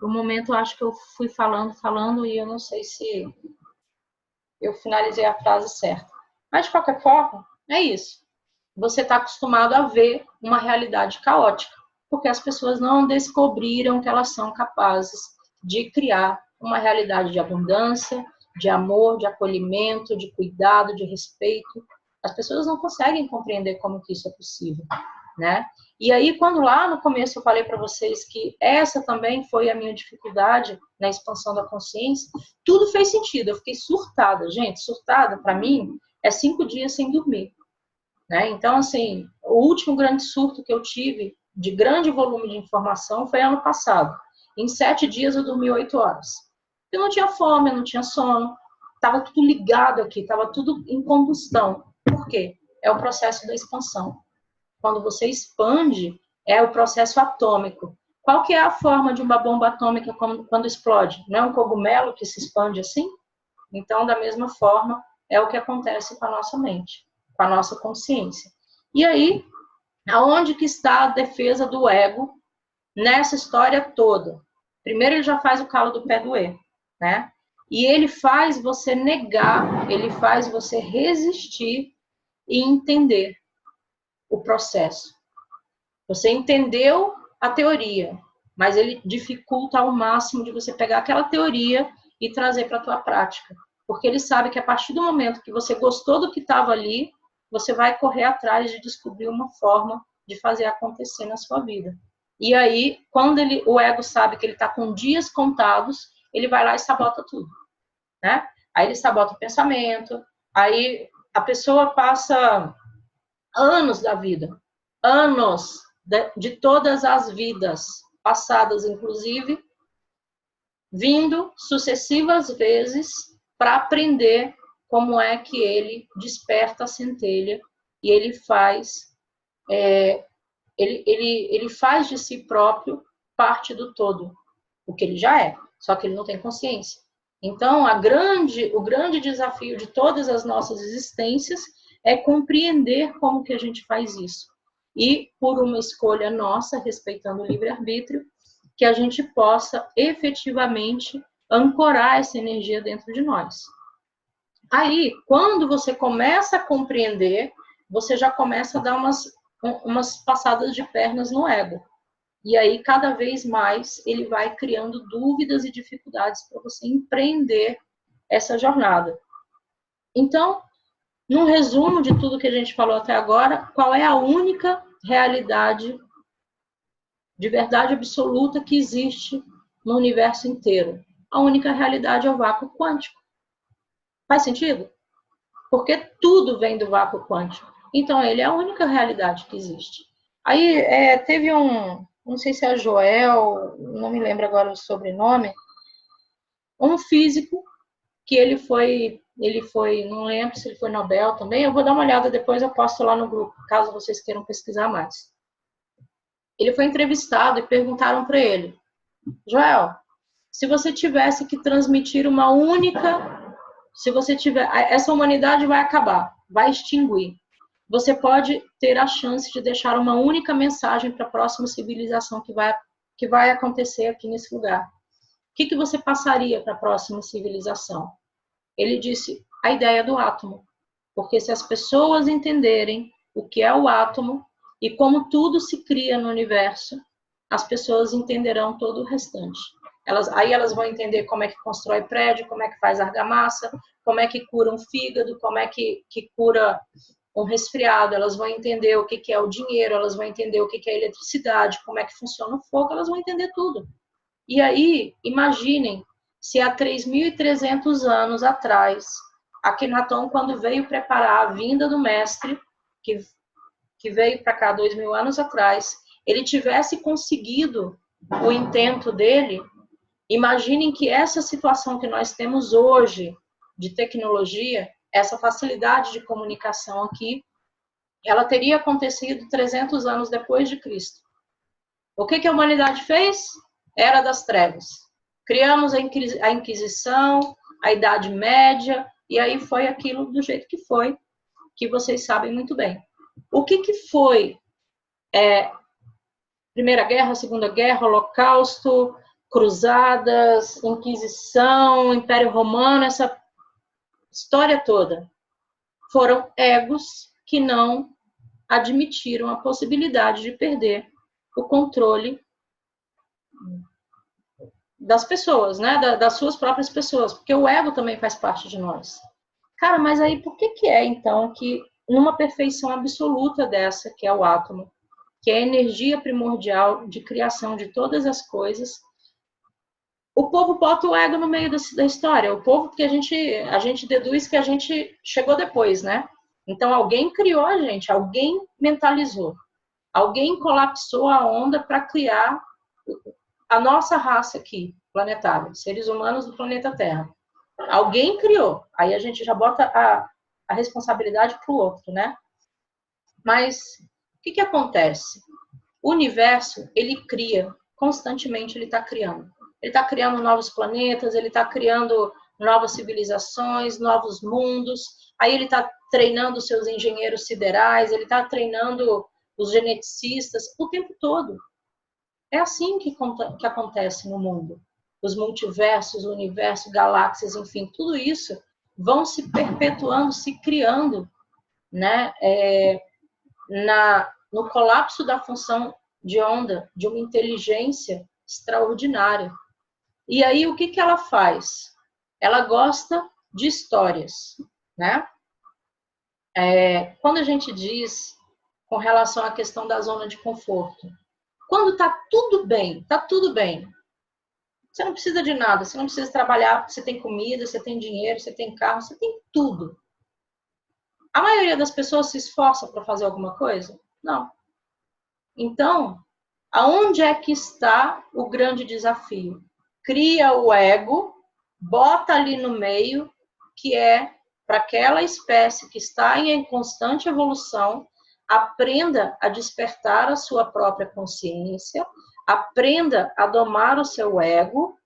o momento eu acho que eu fui falando e eu não sei se eu finalizei a frase certa. Mas, de qualquer forma, é isso. Você está acostumado a ver uma realidade caótica, porque as pessoas não descobriram que elas são capazes de criar uma realidade de abundância, de amor, de acolhimento, de cuidado, de respeito. As pessoas não conseguem compreender como que isso é possível, né? E aí, quando lá no começo eu falei para vocês que essa também foi a minha dificuldade na expansão da consciência, tudo fez sentido. Eu fiquei surtada, gente. Surtada, para mim, é 5 dias sem dormir, né? Então, assim, o último grande surto que eu tive de grande volume de informação foi ano passado. Em 7 dias eu dormi 8 horas. Eu não tinha fome, eu não tinha sono. Estava tudo ligado aqui, estava tudo em combustão. Por quê? É o processo da expansão. Quando você expande, é o processo atômico. Qual que é a forma de uma bomba atômica quando explode? Não é um cogumelo que se expande assim? Então, da mesma forma, é o que acontece com a nossa mente, com a nossa consciência. E aí, aonde que está a defesa do ego nessa história toda? Primeiro, ele já faz o calo do pé doer, né? E ele faz você negar, ele faz você resistir e entender o processo. Você entendeu a teoria, mas ele dificulta ao máximo de você pegar aquela teoria e trazer para a tua prática. Porque ele sabe que a partir do momento que você gostou do que estava ali, você vai correr atrás de descobrir uma forma de fazer acontecer na sua vida. E aí, quando o ego sabe que ele está com dias contados, ele vai lá e sabota tudo, né? Aí ele sabota o pensamento, aí a pessoa passa anos da vida, anos de todas as vidas passadas, inclusive, vindo sucessivas vezes para aprender como é que ele desperta a centelha e ele faz ele faz de si próprio parte do todo, o que ele já é, só que ele não tem consciência. Então, o grande desafio de todas as nossas existências é compreender como que a gente faz isso. E, por uma escolha nossa, respeitando o livre-arbítrio, que a gente possa efetivamente ancorar essa energia dentro de nós. Aí, quando você começa a compreender, você já começa a dar umas passadas de pernas no ego. E aí, cada vez mais, ele vai criando dúvidas e dificuldades para você empreender essa jornada. Então, num resumo de tudo que a gente falou até agora, qual é a única realidade de verdade absoluta que existe no universo inteiro? A única realidade é o vácuo quântico. Faz sentido? Porque tudo vem do vácuo quântico. Então, ele é a única realidade que existe. Aí, teve não sei se é Joel, não me lembro agora o sobrenome, um físico que ele foi, não lembro se ele foi Nobel também, eu vou dar uma olhada depois, eu posto lá no grupo, caso vocês queiram pesquisar mais. Ele foi entrevistado e perguntaram para ele, Joel, se você tivesse que transmitir uma única, essa humanidade vai acabar, vai extinguir. Você pode ter a chance de deixar uma única mensagem para a próxima civilização que vai acontecer aqui nesse lugar. O que você passaria para a próxima civilização? Ele disse a ideia do átomo. Porque se as pessoas entenderem o que é o átomo e como tudo se cria no universo, as pessoas entenderão todo o restante. Aí elas vão entender como é que constrói prédio, como é que faz argamassa, como é que cura um fígado, como é que cura um resfriado, elas vão entender o que é o dinheiro, elas vão entender o que é a eletricidade, como é que funciona o fogo, elas vão entender tudo. E aí, imaginem, se há 3.300 anos atrás, Akhenaton, quando veio preparar a vinda do mestre, que veio para cá 2.000 anos atrás, ele tivesse conseguido o intento dele, imaginem que essa situação que nós temos hoje de tecnologia, essa facilidade de comunicação aqui, ela teria acontecido 300 anos depois de Cristo. O que a humanidade fez? Era das trevas. Criamos a Inquisição, a Idade Média, e aí foi aquilo do jeito que foi, que vocês sabem muito bem. O que foi Primeira Guerra, Segunda Guerra, Holocausto, cruzadas, Inquisição, Império Romano, essa história toda, foram egos que não admitiram a possibilidade de perder o controle das pessoas, né? Das suas próprias pessoas, porque o ego também faz parte de nós. Cara, mas aí por que é, então, que numa perfeição absoluta dessa, que é o átomo, que é a energia primordial de criação de todas as coisas, o povo bota o ego no meio da história? O povo que a gente deduz que a gente chegou depois, né? Então, alguém criou a gente, alguém mentalizou, alguém colapsou a onda para criar a nossa raça aqui, planetária, seres humanos do planeta Terra. Alguém criou, aí a gente já bota a responsabilidade para o outro, né? Mas o que acontece? O universo, ele cria, constantemente ele está criando. Ele está criando novos planetas, ele está criando novas civilizações, novos mundos, aí ele está treinando seus engenheiros siderais, ele está treinando os geneticistas o tempo todo. É assim que acontece no mundo. Os multiversos, o universo, galáxias, enfim, tudo isso vão se perpetuando, se criando, né? No colapso da função de onda, de uma inteligência extraordinária. E aí, o que ela faz? Ela gosta de histórias, né? Quando a gente diz com relação à questão da zona de conforto, quando está tudo bem, você não precisa de nada, você não precisa trabalhar, você tem comida, você tem dinheiro, você tem carro, você tem tudo. A maioria das pessoas se esforça para fazer alguma coisa? Não. Então, aonde é que está o grande desafio? Cria o ego, bota ali no meio, que é para aquela espécie que está em constante evolução, aprenda a despertar a sua própria consciência, aprenda a domar o seu ego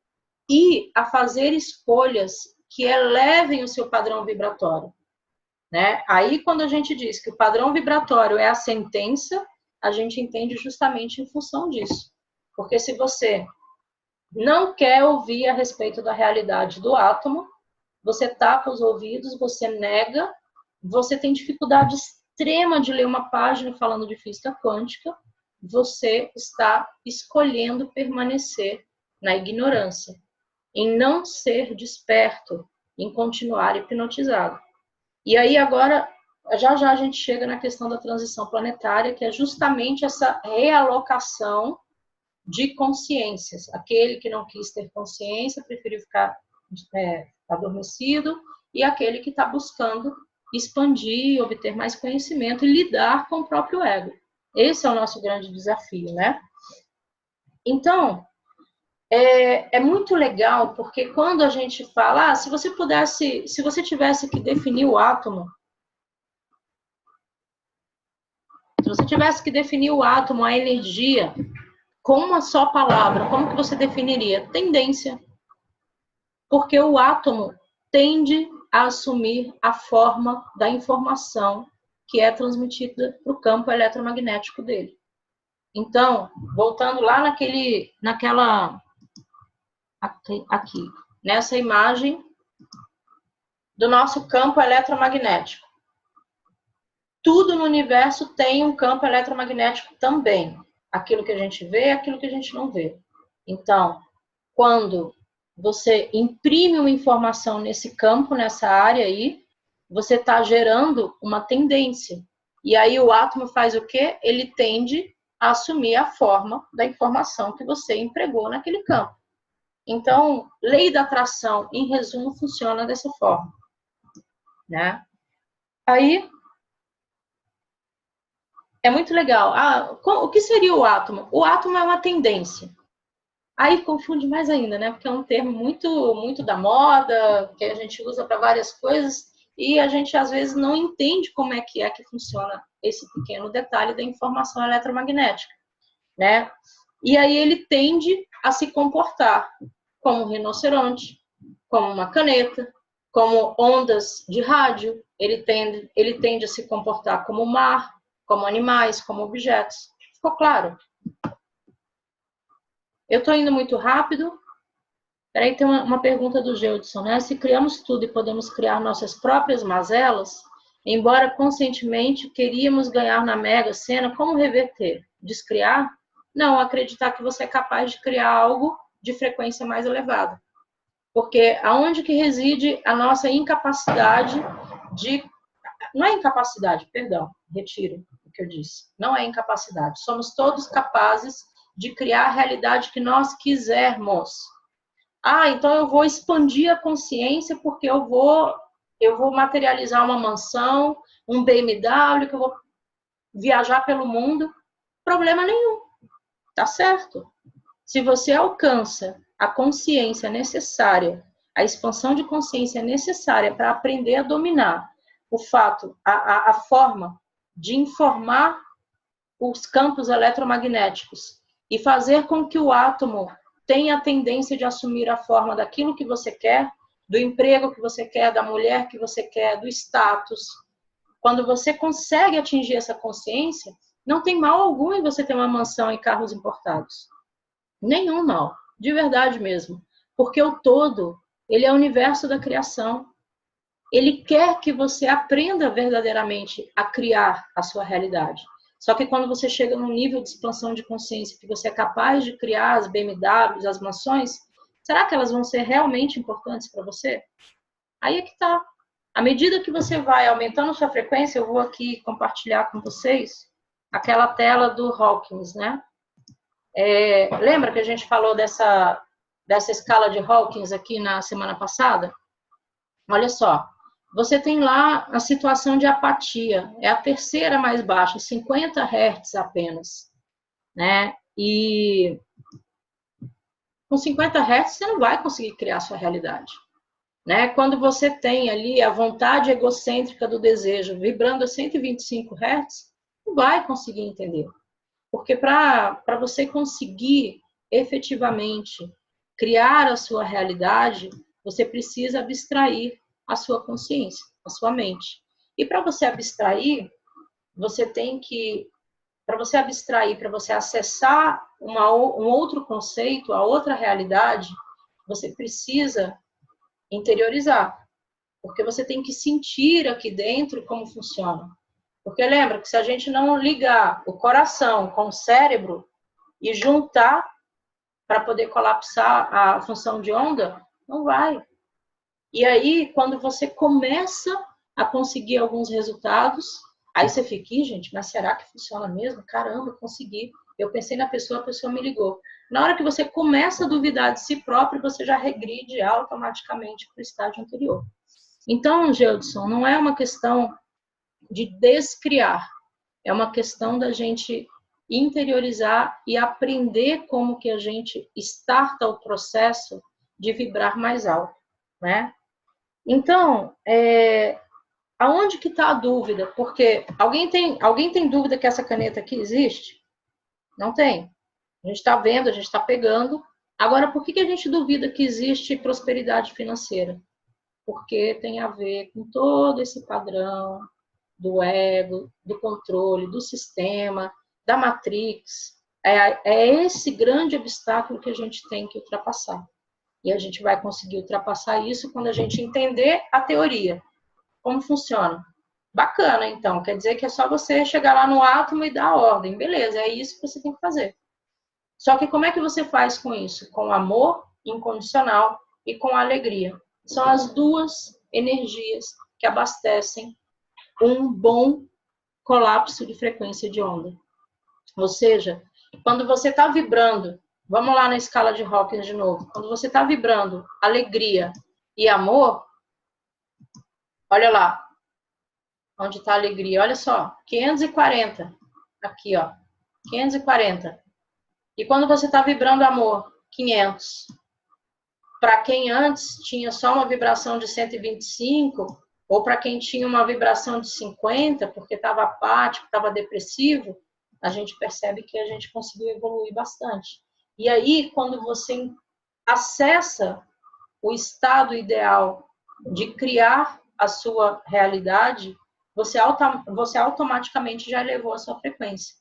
e a fazer escolhas que elevem o seu padrão vibratório, né? Aí, quando a gente diz que o padrão vibratório é a sentença, a gente entende justamente em função disso. Porque se você não quer ouvir a respeito da realidade do átomo, você tapa os ouvidos, você nega, você tem dificuldade extrema de ler uma página falando de física quântica, você está escolhendo permanecer na ignorância, em não ser desperto, em continuar hipnotizado. E aí agora, já a gente chega na questão da transição planetária, que é justamente essa realocação de consciências. Aquele que não quis ter consciência preferiu ficar adormecido, e aquele que está buscando expandir, obter mais conhecimento e lidar com o próprio ego. Esse é o nosso grande desafio, né? Então, é muito legal, porque quando a gente fala, se você tivesse que definir o átomo, se você tivesse que definir o átomo, a energia, com uma só palavra, como que você definiria? Tendência. Porque o átomo tende a assumir a forma da informação que é transmitida para o campo eletromagnético dele. Então, voltando lá aqui, nessa imagem do nosso campo eletromagnético. Tudo no universo tem um campo eletromagnético também. Aquilo que a gente vê, aquilo que a gente não vê. Então, quando você imprime uma informação nesse campo, nessa área aí, você está gerando uma tendência. E aí o átomo faz o quê? Ele tende a assumir a forma da informação que você empregou naquele campo. Então, lei da atração, em resumo, funciona dessa forma, né? Aí, é muito legal. O que seria o átomo? O átomo é uma tendência. Aí confunde mais ainda, né? Porque é um termo muito, muito da moda, que a gente usa para várias coisas, e a gente às vezes não entende como é que funciona esse pequeno detalhe da informação eletromagnética, né? E aí ele tende a se comportar como um rinoceronte, como uma caneta, como ondas de rádio, ele tende a se comportar como o mar, como animais, como objetos. Ficou claro? Eu estou indo muito rápido. Peraí, tem uma pergunta do Geudson, né? Se criamos tudo e podemos criar nossas próprias mazelas, embora conscientemente queríamos ganhar na Mega Sena, como reverter? Descriar? Não, acreditar que você é capaz de criar algo de frequência mais elevada. Porque aonde que reside a nossa incapacidade de... Não é incapacidade, perdão, retiro o que eu disse. Não é incapacidade. Somos todos capazes de criar a realidade que nós quisermos. Então eu vou expandir a consciência porque eu vou materializar uma mansão, um BMW, que eu vou viajar pelo mundo. Problema nenhum. Tá certo? Se você alcança a consciência necessária, a expansão de consciência necessária para aprender a dominar o fato, a forma de informar os campos eletromagnéticos e fazer com que o átomo tenha a tendência de assumir a forma daquilo que você quer, do emprego que você quer, da mulher que você quer, do status. Quando você consegue atingir essa consciência, não tem mal algum em você ter uma mansão e carros importados. Nenhum mal, de verdade mesmo. Porque o todo, ele é o universo da criação. Ele quer que você aprenda verdadeiramente a criar a sua realidade. Só que quando você chega num nível de expansão de consciência que você é capaz de criar as BMWs, as mansões, será que elas vão ser realmente importantes para você? Aí é que tá. À medida que você vai aumentando sua frequência, eu vou aqui compartilhar com vocês aquela tela do Hawkins, né? Lembra que a gente falou dessa escala de Hawkins aqui na semana passada? Olha só, você tem lá a situação de apatia, é a terceira mais baixa, 50 Hz apenas, né? E com 50 Hz você não vai conseguir criar a sua realidade, né? Quando você tem ali a vontade egocêntrica do desejo vibrando a 125 Hz, não vai conseguir entender. Porque para você conseguir efetivamente criar a sua realidade, você precisa abstrair a sua consciência, a sua mente. E para você abstrair, você tem que... Para você abstrair, para você acessar um outro conceito, a outra realidade, você precisa interiorizar. Porque você tem que sentir aqui dentro como funciona. Porque lembra que se a gente não ligar o coração com o cérebro e juntar para poder colapsar a função de onda, não vai. E aí, quando você começa a conseguir alguns resultados, aí você fica, gente, mas será que funciona mesmo? Caramba, consegui. Eu pensei na pessoa, a pessoa me ligou. Na hora que você começa a duvidar de si próprio, você já regride automaticamente para o estágio anterior. Então, Geudson, não é uma questão de descriar, é uma questão da gente interiorizar e aprender como que a gente starta o processo de vibrar mais alto, né? Então, aonde que está a dúvida? Porque alguém tem dúvida que essa caneta aqui existe? Não tem. A gente está vendo, a gente está pegando. Agora, por que a gente duvida que existe prosperidade financeira? Porque tem a ver com todo esse padrão do ego, do controle, do sistema, da matrix. É esse grande obstáculo que a gente tem que ultrapassar. E a gente vai conseguir ultrapassar isso quando a gente entender a teoria. Como funciona? Bacana, então. Quer dizer que é só você chegar lá no átomo e dar a ordem. Beleza, é isso que você tem que fazer. Só que como é que você faz com isso? Com amor incondicional e com alegria. São as duas energias que abastecem um bom colapso de frequência de onda. Ou seja, quando você está vibrando, vamos lá na escala de Hawkins de novo, quando você está vibrando alegria e amor, olha lá, onde está a alegria, olha só, 540, aqui ó, 540. E quando você está vibrando amor, 500. Para quem antes tinha só uma vibração de 125, ou para quem tinha uma vibração de 50, porque estava apático, estava depressivo, a gente percebe que a gente conseguiu evoluir bastante. E aí, quando você acessa o estado ideal de criar a sua realidade, você automaticamente já elevou a sua frequência.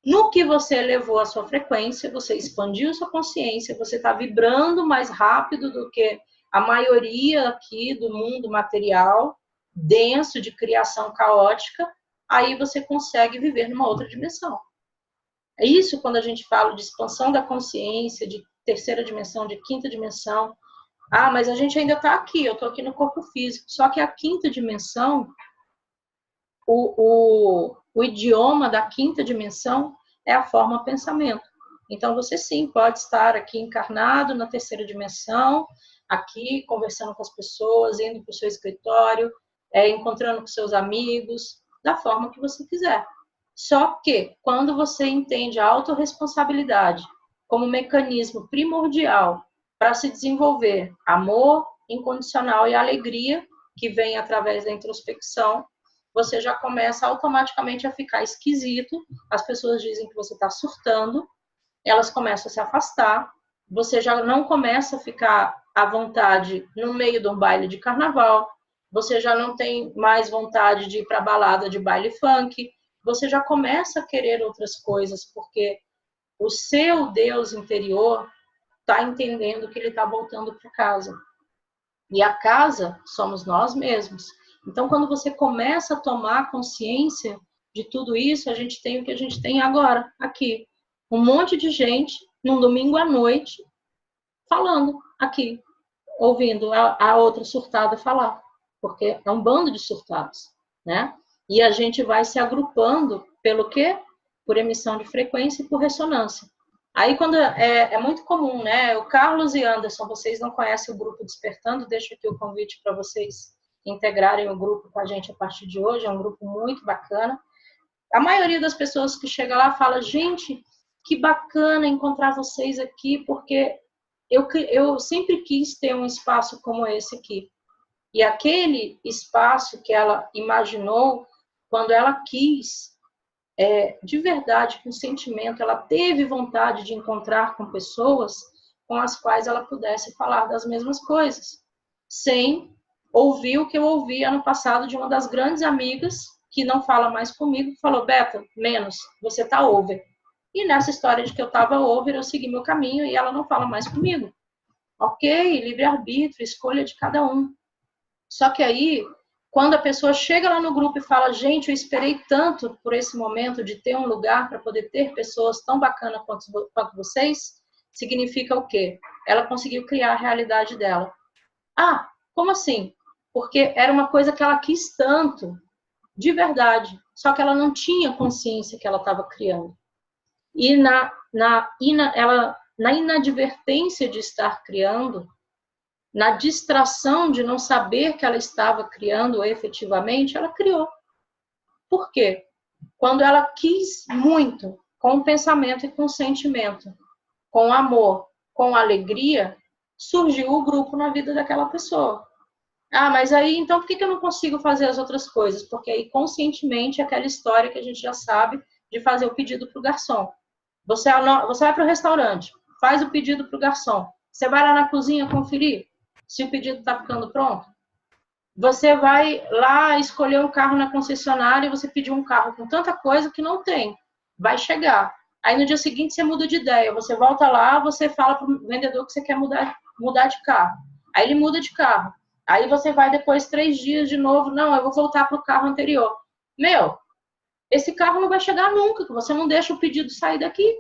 No que você elevou a sua frequência, você expandiu sua consciência, você está vibrando mais rápido do que a maioria aqui do mundo material, denso, de criação caótica, aí você consegue viver numa outra dimensão. É isso quando a gente fala de expansão da consciência, de terceira dimensão, de quinta dimensão. Ah, mas a gente ainda está aqui, eu estou aqui no corpo físico. Só que a quinta dimensão, o idioma da quinta dimensão é a forma pensamento. Então, você sim pode estar aqui encarnado na terceira dimensão, aqui conversando com as pessoas, indo para o seu escritório, encontrando com seus amigos, da forma que você quiser. Só que, quando você entende a autorresponsabilidade como mecanismo primordial para se desenvolver amor incondicional e alegria, que vem através da introspecção, você já começa automaticamente a ficar esquisito, as pessoas dizem que você está surtando, elas começam a se afastar, você já não começa a ficar à vontade no meio de um baile de carnaval, você já não tem mais vontade de ir para a balada de baile funk, você já começa a querer outras coisas, porque o seu Deus interior está entendendo que ele está voltando para casa. E a casa somos nós mesmos. Então, quando você começa a tomar consciência de tudo isso, a gente tem o que a gente tem agora, aqui. Um monte de gente, num domingo à noite, falando aqui, ouvindo a outra surtada falar. Porque é um bando de surtados, né? E a gente vai se agrupando pelo quê? Por emissão de frequência e por ressonância. Aí, quando é muito comum, né? O Carlos e Anderson, vocês não conhecem o grupo Despertando, deixo aqui o convite para vocês integrarem o grupo com a gente a partir de hoje, é um grupo muito bacana. A maioria das pessoas que chega lá fala, gente, que bacana encontrar vocês aqui, porque eu sempre quis ter um espaço como esse aqui. E aquele espaço que ela imaginou, quando ela quis, de verdade, com sentimento, ela teve vontade de encontrar com pessoas com as quais ela pudesse falar das mesmas coisas, sem ouvir o que eu ouvi ano passado de uma das grandes amigas, que não fala mais comigo, falou, Beta, menos, você tá over. E nessa história de que eu tava over, eu segui meu caminho e ela não fala mais comigo. Ok, livre-arbítrio, escolha de cada um. Só que aí, quando a pessoa chega lá no grupo e fala, gente, eu esperei tanto por esse momento de ter um lugar para poder ter pessoas tão bacanas quanto vocês, significa o quê? Ela conseguiu criar a realidade dela. Ah, como assim? Porque era uma coisa que ela quis tanto, de verdade, só que ela não tinha consciência que ela estava criando. E na inadvertência de estar criando, na distração de não saber que ela estava criando efetivamente, ela criou. Por quê? Quando ela quis muito, com o pensamento e com o sentimento, com amor, com alegria, surgiu o grupo na vida daquela pessoa. Ah, mas aí, então, por que eu não consigo fazer as outras coisas? Porque aí, conscientemente, é aquela história que a gente já sabe de fazer o pedido para o garçom. Você vai para o restaurante, faz o pedido para o garçom. Você vai lá na cozinha conferir se o pedido está ficando pronto. Você vai lá escolher um carro na concessionária e você pediu um carro com tanta coisa que não tem. Vai chegar. Aí no dia seguinte você muda de ideia. Você volta lá, você fala para o vendedor que você quer mudar de carro. Aí ele muda de carro. Aí você vai depois 3 dias de novo. Não, eu vou voltar para o carro anterior. Meu, esse carro não vai chegar nunca, que você não deixa o pedido sair daqui.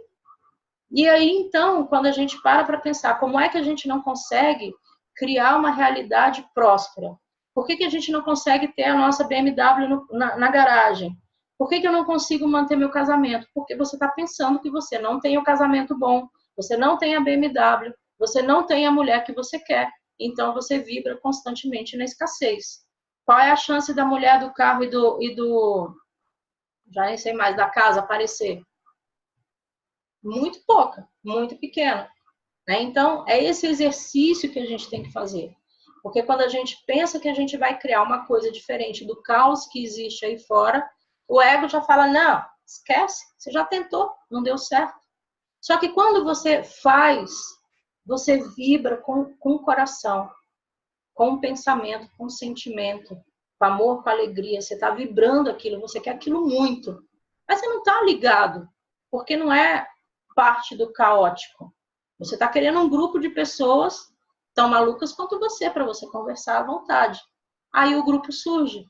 E aí, então, quando a gente para pensar como é que a gente não consegue criar uma realidade próspera? Por que a gente não consegue ter a nossa BMW na garagem? Por que eu não consigo manter meu casamento? Porque você está pensando que você não tem o casamento bom, você não tem a BMW, você não tem a mulher que você quer. Então, você vibra constantemente na escassez. Qual é a chance da mulher, do carro e do já nem sei mais, da casa aparecer? Muito pouca, muito pequena. Né? Então, é esse exercício que a gente tem que fazer. Porque quando a gente pensa que a gente vai criar uma coisa diferente do caos que existe aí fora, o ego já fala, não, esquece, você já tentou, não deu certo. Só que quando você faz, você vibra com o coração, com o pensamento, com o sentimento, com amor, com alegria, você está vibrando aquilo, você quer aquilo muito. Mas você não está ligado porque não é parte do caótico. Você está querendo um grupo de pessoas tão malucas quanto você, para você conversar à vontade. Aí o grupo surge.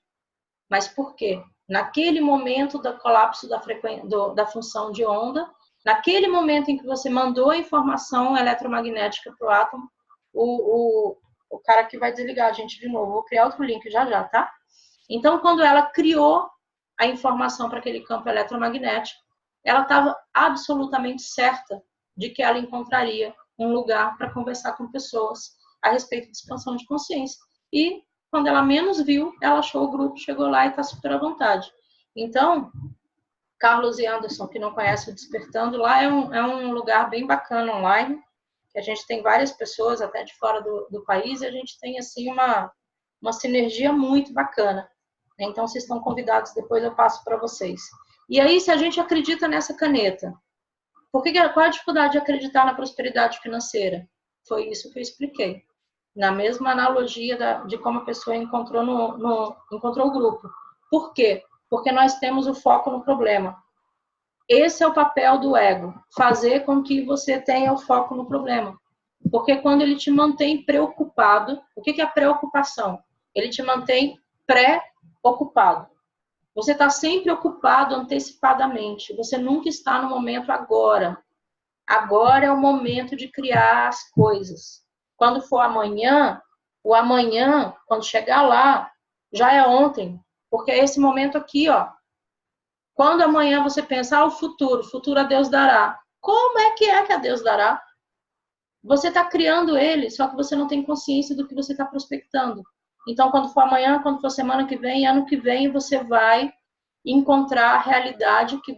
Mas por quê? Naquele momento do colapso da função de onda, naquele momento em que você mandou a informação eletromagnética para o átomo, o cara que vai desligar a gente de novo, vou criar outro link já já, tá? Então, quando ela criou a informação para aquele campo eletromagnético, ela estava absolutamente certa de que ela encontraria um lugar para conversar com pessoas a respeito de expansão de consciência. E, quando ela menos viu, ela achou o grupo, chegou lá e está super à vontade. Então, Carlos e Anderson, que não conhecem o Despertando, lá é um lugar bem bacana online, que a gente tem várias pessoas até de fora do país, e a gente tem assim uma sinergia muito bacana. Então, vocês estão convidados, depois eu passo para vocês. E aí, se a gente acredita nessa caneta, qual é a dificuldade de acreditar na prosperidade financeira? Foi isso que eu expliquei. Na mesma analogia de como a pessoa encontrou o grupo. Por quê? Porque nós temos o foco no problema. Esse é o papel do ego, fazer com que você tenha o foco no problema. Porque quando ele te mantém preocupado, o que é a preocupação? Ele te mantém pré-ocupado. Você está sempre ocupado antecipadamente. Você nunca está no momento agora. Agora é o momento de criar as coisas. Quando for amanhã, o amanhã, quando chegar lá, já é ontem. Porque é esse momento aqui, ó. Quando amanhã você pensa, o futuro a Deus dará. Como é que a Deus dará? Você está criando ele, só que você não tem consciência do que você está prospectando. Então, quando for amanhã, quando for semana que vem, ano que vem, você vai encontrar a realidade que